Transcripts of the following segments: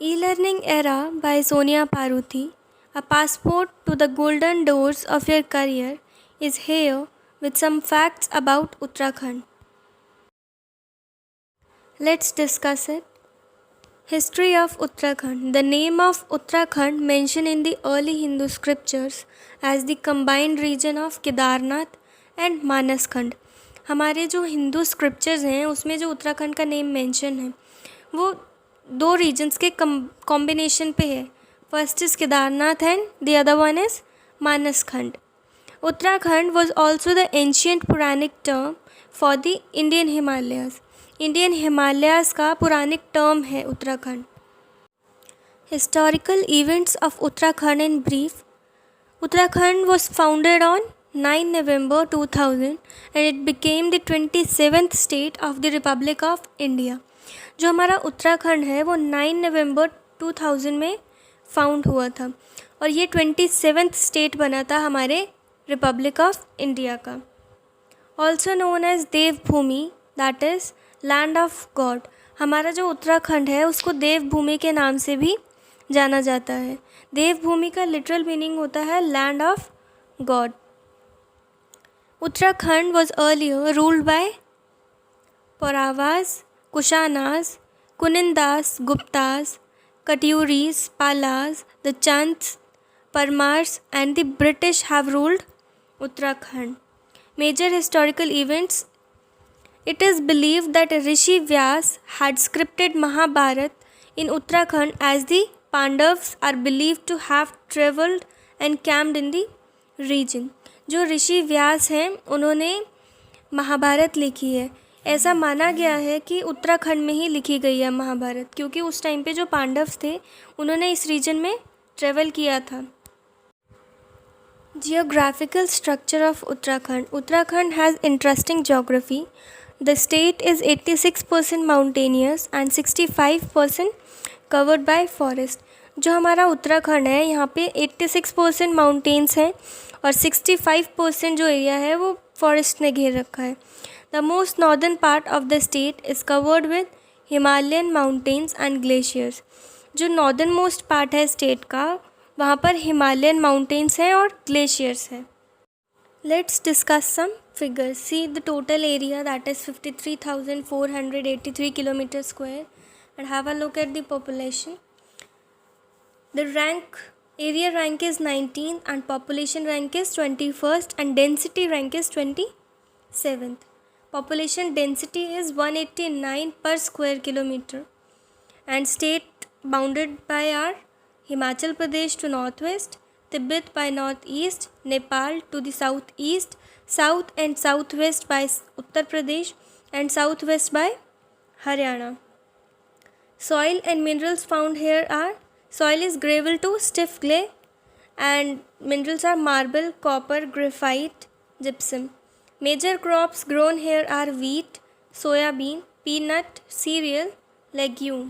E-Learning Era by Sonia Paruthi, a passport to the golden doors of your career, is here with some facts about Uttarakhand. Let's discuss it. History of Uttarakhand. The name of Uttarakhand mentioned in the early Hindu scriptures as the combined region of Kedarnath and Manaskhand. हमारे जो Hindu scriptures हैं उसमें जो उत्तराखंड का name mention है वो दो regions के कॉम्बिनेशन पे है. First is Kedarnath and the other one is Manaskhand. Uttarakhand was also the ancient Puranic term for the Indian Himalayas. Indian Himalayas का पुरानिक टर्म है Uttarakhand. Historical events of Uttarakhand in brief. Uttarakhand was founded on 9 November 2000 and it became the 27th state of the Republic of India. जो हमारा उत्तराखंड है वो 9 नवंबर 2000 में found हुआ था और ये 27th स्टेट बना था हमारे रिपब्लिक ऑफ इंडिया का. Also known as Devbhoomi, that is land of God. हमारा जो उत्तराखंड है उसको देवभूमि के नाम से भी जाना जाता है. देवभूमि का लिटरल मीनिंग होता है land of God. Uttarakhand was earlier ruled by Pauravas, Kushanas, Kunindas, Guptas, Katyuris, Palas, the Chands, Parmars and the British have ruled Uttarakhand. Major historical events. It is believed that Rishi Vyas had scripted Mahabharat in Uttarakhand as the Pandavas are believed to have travelled and camped in the region. जो ऋषि व्यास हैं उन्होंने महाभारत लिखी है. ऐसा माना गया है कि उत्तराखंड में ही लिखी गई है महाभारत, क्योंकि उस टाइम पे जो पांडव थे उन्होंने इस रीजन में ट्रेवल किया था. Geographical structure of Uttarakhand. Uttarakhand has interesting geography. The state is 86% mountainous and 65% covered by forest. जो हमारा उत्तराखंड है यहाँ पे 86% माउंटेन्स हैं और 65% जो एरिया है वो फॉरेस्ट ने घेर रखा है. The most northern part of the state is covered with Himalayan mountains and glaciers. जो नॉर्दर्न मोस्ट पार्ट है स्टेट का वहाँ पर हिमालयन माउंटेन्स हैं और ग्लेशियर्स हैं. Let's discuss some figures. See the total area, that is 53,483 kilometers square, and have a look at the population. The area rank is 19th and population rank is 21st and density rank is 27th. Population density is 189 per square kilometer and state bounded by our Himachal Pradesh to northwest, Tibet by northeast, Nepal to the southeast, south and southwest by Uttar Pradesh and southwest by Haryana. Soil and minerals found here are: soil is gravel to stiff clay and minerals are marble, copper, graphite, gypsum. Major crops grown here are wheat, soya bean, peanut, cereal, legume.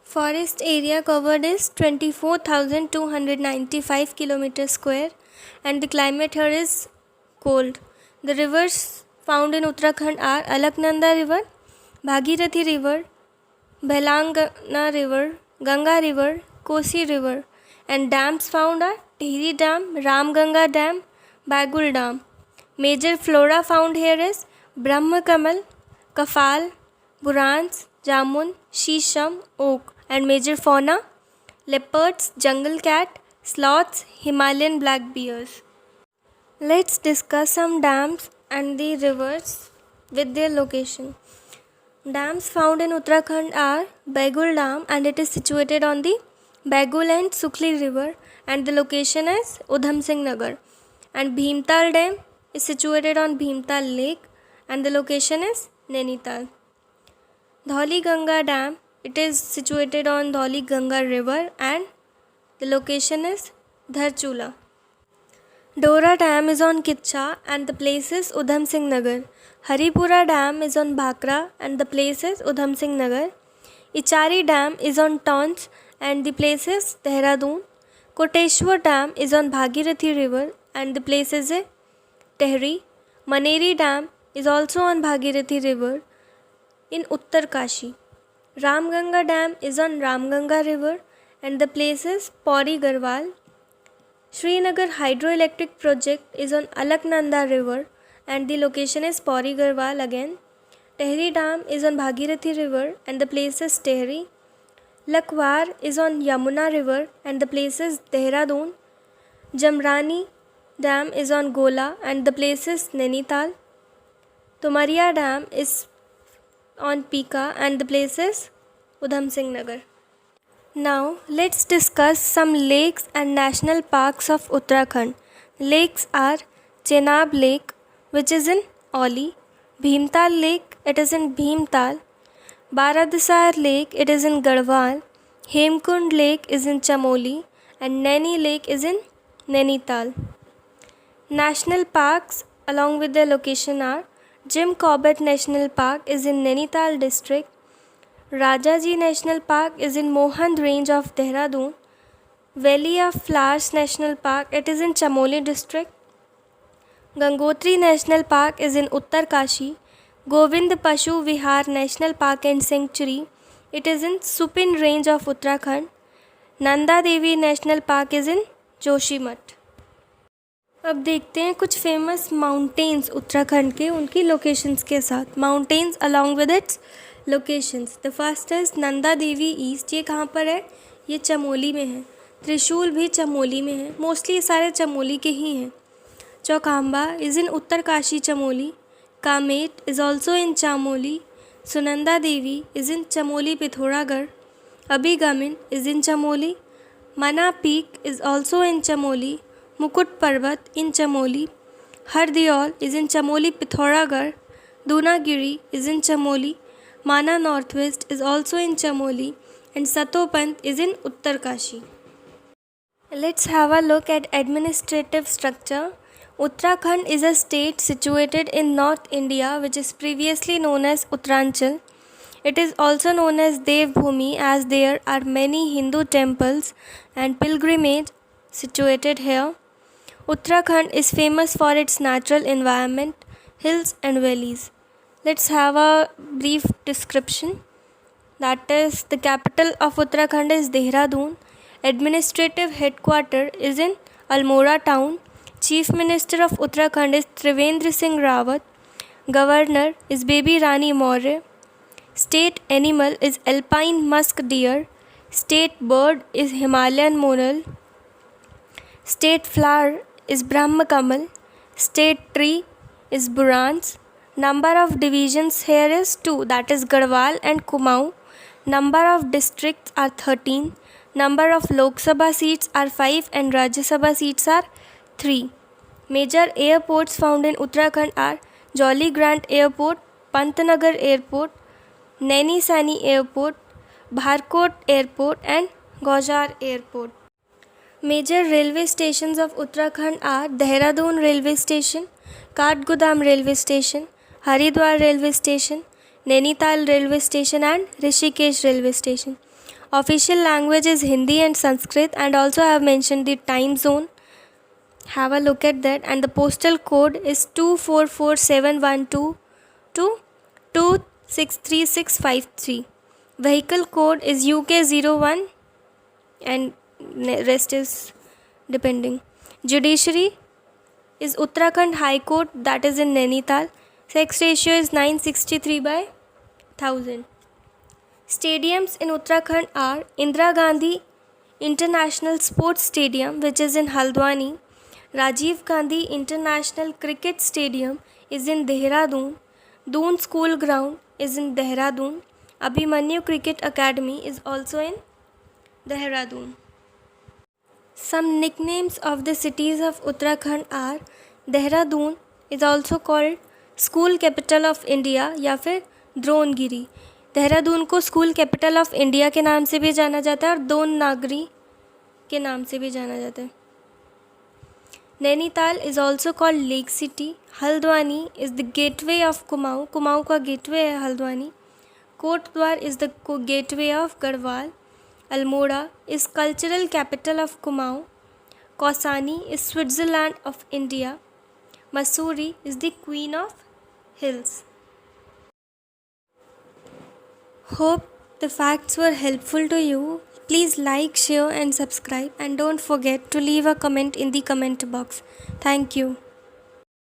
Forest area covered is 24,295 kilometers square and the climate here is cold. The rivers found in Uttarakhand are Alaknanda River, Bhagirathi River, Belangana River, Ganga River, Kosi River, and dams found are Tehri Dam, Ramganga Dam, Bagul Dam. Major flora found here is Brahmakamal, Kafal, Burans, Jamun, Shisham, Oak, and major fauna: leopards, jungle cat, sloths, Himalayan black bears. Let's discuss some dams and the rivers with their location. Dams found in Uttarakhand are Baigul Dam and it is situated on the Baigul and Sukhli river and the location is Udham Singh Nagar. And Bhimtal Dam is situated on Bhimtal Lake and the location is Nainital. Dhauli Ganga Dam, it is situated on Dhauli Ganga river and the location is Dharchula. Dora Dam is on Kitcha and the place is Udham Singh Nagar. Haripura Dam is on Bhakra and the place is Udham Singh Nagar. Ichari Dam is on Tons and the place is Dehradun. Koteshwar Dam is on Bhagirathi river and the place is Tehri. Maneri Dam is also on Bhagirathi river in Uttarkashi. Ramganga Dam is on Ramganga River and the place is Pauri Garhwal. Srinagar Hydroelectric Project is on Alaknanda River and the location is Pauri Garhwal again. Tehri Dam is on Bhagirathi River and the place is Tehri. Lakwar is on Yamuna River and the place is Dehradun. Jamrani Dam is on Gola and the place is Nainital. Tumaria Dam is on Pika and the place is Udham Singh Nagar. Now let's discuss some lakes and national parks of Uttarakhand. Lakes are Chenab Lake, which is in Oli, Bhimtal Lake, it is in Bhimtal, Baradisar Lake, it is in Garhwal, Hemkund Lake is in Chamoli, and Naini Lake is in Nainital. National parks along with their location are Jim Corbett National Park is in Nainital district, Rajaji National Park is in Mohand Range of Dehradun, Valley of Flowers National Park, it is in Chamoli district, Gangotri National Park is in Uttarkashi, Govind Pashu Vihar National Park and Sanctuary, it is in Supin Range of Uttarakhand, Nanda Devi National Park is in Joshimath. अब देखते हैं कुछ famous mountains Uttarakhand के उनकी locations के साथ. Mountains along with its locations. The first is Nanda Devi east. ये कहाँ पर है? ये चमोली में है. त्रिशूल भी चमोली में है. मोस्टली सारे चमोली के ही हैं. Chaukhamba is in Uttarkashi Chamoli. Kamet is also in Chamoli. Sunanda Devi is in Chamoli Pithoragarh. Abigamin is in Chamoli. Mana peak is also in Chamoli. Mukut Parvat in Chamoli. Hardiol is in Chamoli Pithoragarh. Dunagiri is in Chamoli. Mana Northwest is also in Chamoli. And Satopant is in Uttarkashi. Let's have a look at administrative structure. Uttarakhand is a state situated in North India which is previously known as Uttaranchal. It is also known as Devbhumi as there are many Hindu temples and pilgrimage situated here. Uttarakhand is famous for its natural environment, hills and valleys. Let's have a brief description. That is, the capital of Uttarakhand is Dehradun. Administrative headquarters is in Almora town. Chief Minister of Uttarakhand is Trivendra Singh Rawat. Governor is Baby Rani Maurya. State animal is alpine musk deer. State bird is Himalayan monal. State flower is Brahma Kamal. State tree is Burans. Number of divisions here is 2, that is Garhwal and Kumaon. Number of districts are 13. Number of Lok Sabha seats are 5 and Rajya Sabha seats are 3. Major airports found in Uttarakhand are Jolly Grant Airport, Pantnagar Airport, Naini Sani Airport, Bharkot Airport and Gaujar Airport. Major railway stations of Uttarakhand are Dehradun Railway Station, Kathgodam Railway Station, Haridwar Railway Station, Nainital Railway Station and Rishikesh Railway Station. Official language is Hindi and Sanskrit, and also I have mentioned the time zone. Have a look at that. And the postal code is 244712 to 263653. Vehicle code is UK01 and rest is depending. Judiciary is Uttarakhand High Court, that is in Nainital. Sex ratio is 963/1000. Stadiums in Uttarakhand are Indira Gandhi International Sports Stadium, which is in Haldwani. Rajiv Gandhi International Cricket Stadium is in Dehradun. Doon School Ground is in Dehradun. Abhimanyu Cricket Academy is also in Dehradun. Some nicknames of the cities of Uttarakhand are Dehradun is also called School Capital of India या फिर द्रोणगिरी. देहरादून को school capital of India के नाम से भी जाना जाता है और दोन नागरी के नाम से भी जाना जाता है. Nainital is also called lake city. Haldwani is the gateway of Kumaon. Kumaon का गेटवे है Haldwani. Kotdwar is the gateway of Garhwal. Almora is cultural capital of Kumaon. Kausani is Switzerland of India. Mussoorie is the queen of hills. Hope the facts were helpful to you, please like, share, and subscribe. And don't forget to leave a comment in the comment box. Thank you.